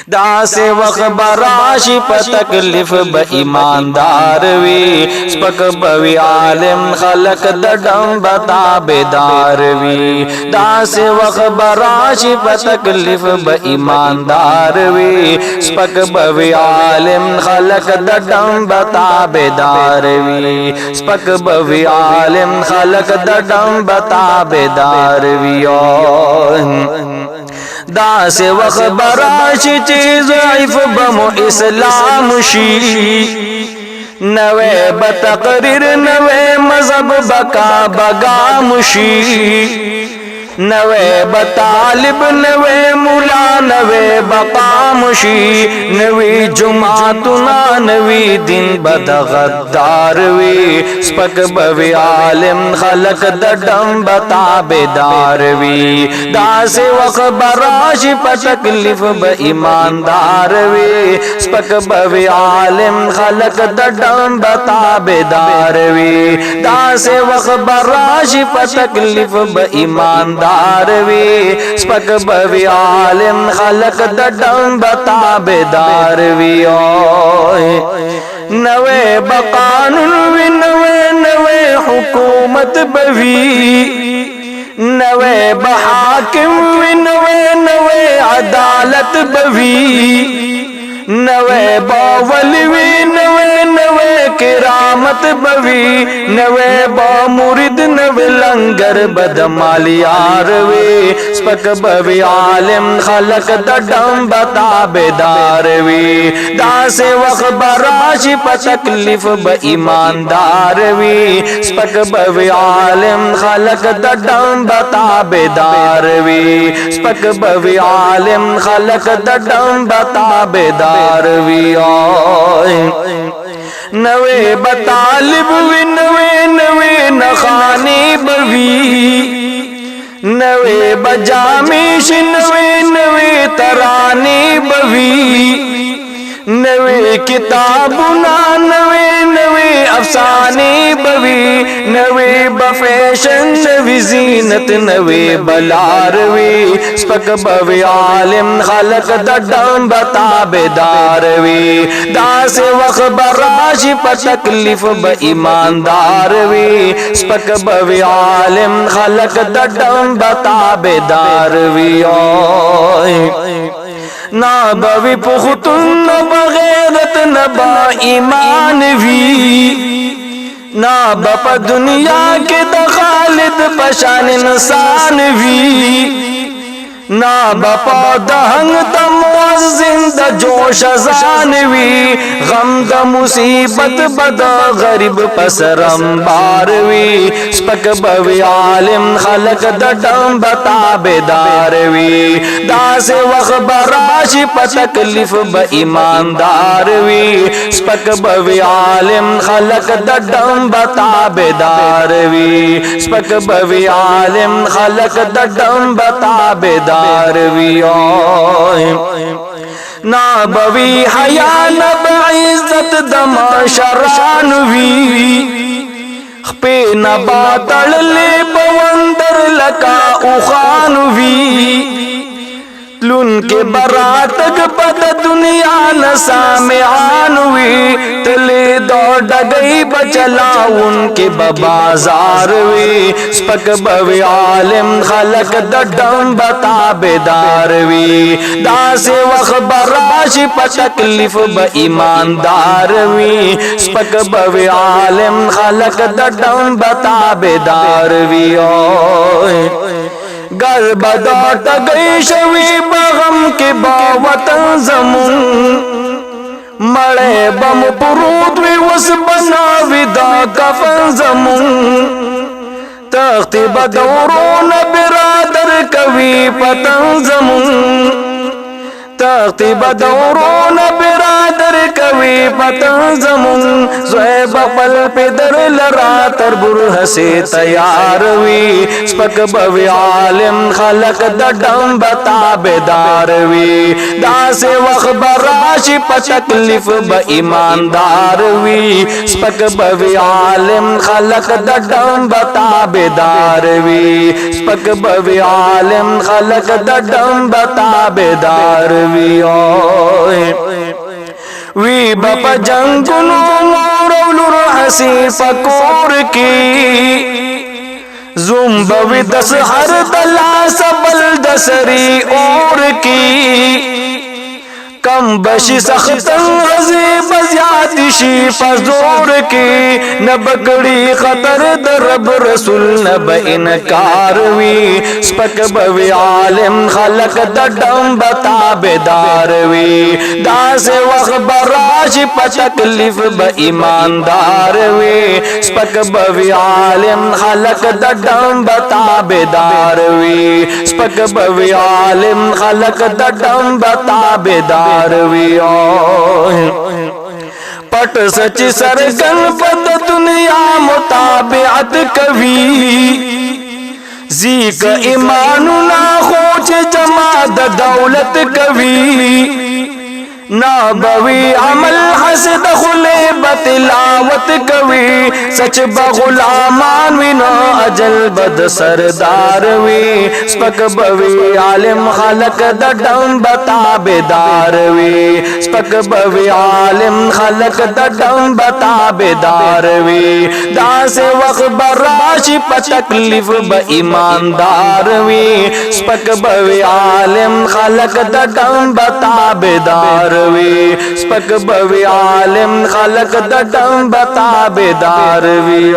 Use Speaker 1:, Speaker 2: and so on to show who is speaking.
Speaker 1: दासे वक़्त बराशी प तकलीफ ब ईमानदार वी स्पक बवी आलिम खलक दडम बताबेदार वी दासे वक़्त बराशी प तकलीफ ब ईमानदार वी स्पक बवी आलिम खलक दडम बताबेदार वी स्पक बवी आलिम खलक दडम बताबेदार वी दासे वक़्त बराशी चीज़ ज़ईफ़ बमो इस्लाम शी नवे बतकरीर नवे मजहब बका बगाम शी नवे बतालिब नवे मुला नवे बकामुशी नवी जुमातुना नवी दिन बदगद्दार वी स्पक बवी आलिम खलक दडम बताबेदार वी दासे वक़्त बराशी प तकलीफ ब ईमानदार वी स्पक बवी आलिम खलक दडम बताबेदार वी दासे वक़्त बराशी प तकलीफ ब ईमानदार वी स्पक बवी आलिम खलक दडम बताबेदार वी नवे बकानुन वी नवे नवे हुकूमत बवी नवे बहाकिम वी नवे नवे अदालत बवी नवे बावली वी नवे नवे किरामत बवी नवे बामुरिद नवे लंगर बदमालियार वी स्पक बवी आलिम खलक दडम बताबेदार वी दासे वक़्त बराशी प तकलीफ ब ईमानदार वी स्पक बवी आलिम खलक दडम बताबेदार वी स्पक बवी आलिम खलक दडम बताबेदार वी नवे बतालिब वी नवे नवे नखानी बवी नवे बजामिश नवे नवे तरानी बवी नवे किताबुना नवे नवे अफसाने बवी नवे बफैशन नवी जीनत नवे बलार वी स्पक बवी आलिम खलक दडम बताबेदार वी दासे वक़्त बराशी प तकलीफ ब ईमानदार वी स्पक बवी आलिम खलक दडम बताबेदार वी ना बवी पुख्तुन न बगैरत न बा ईमान वी ना बप दुनिया के दखालिद पशान इंसान वी ना बपा दहंग तमुअज़्ज़िन द जोश ज़ानवी गम द मुसीबत बदा गरीब पसरम बारवी स्पक बवी आलिम खलक दडम बताबेदार वी दासे वक़्त बराशी प तकलीफ ब ईमानदार वी स्पक बवी आलिम खलक दडम बताबेदार वी स्पक बवी आलिम खलक दडम बताबेदार ना बवी हया न इज्जत दमा शरान वी पे न बातल ले बवंदर लका उखान वी लुन के बरातक बद दुनिया न सामेआन हुई तले दौड़ गई बचला उनके बाजार वी स्पक बवी आलिम खलक दडम बताबेदार वी दासे वक़्त बराशी प तकलीफ ब ईमानदार वी स्पक बवी आलिम खलक दडम बताबेदार वी गर बदौट गई शवी बगम के बावतन जमुन मड़े बम पुरूद वी वस बना विदा कफन जमुन तख्ती बदौरो न बिरादर कवी पतन जमुन तख्ती बदौरो न बिरादर कवी पतन जमुन ज़ुएब पल पे दर लरा तरबुर से तैयार वी स्पक बवी आलिम खलक दडम बताबेदार वी दासे वक़्त बराशी प तकलीफ ब ईमानदार वी स्पक बवी आलिम खलक दडम बताबेदार वी स्पक बवी आलिम खलक दडम बताबेदार वी وی بپ جنگونو مورولور حسی فکور کی زوم بوی دس ہر دلا سبل دسری اور کی کم بشی سختن غزی بزیادشی فزور کی نبکڑی خطر در رب رسول نب انکاروی سپک بوی عالم خلق دڈم بتا بیداروی دا سے وقت براشی پا تکلیف با ایمانداروی سپک بوی عالم خلق دڈم بتا بیداروی سپک بوی عالم خلق دڈم بتا بیداروی پٹ سچ سرگن پد دنیا متابعت کبھی زیک ایمانو نا خوچ جماعت دولت کبھی نابوی عمل حسد خلے بتلاوت کوی سچ بغلامان وینا اجل بد سردار وی سپک بوی عالم خلق دڈم بتا بیدار وی سپک بوی عالم خلق دڈم بتا بیدار وی دا سے وقت براشی پا تکلیف با ایماندار وی سپک بوی عالم خلق دڈم بتا بیدار وی سپک بوی عالم خلق دڈم بتا بیدار وی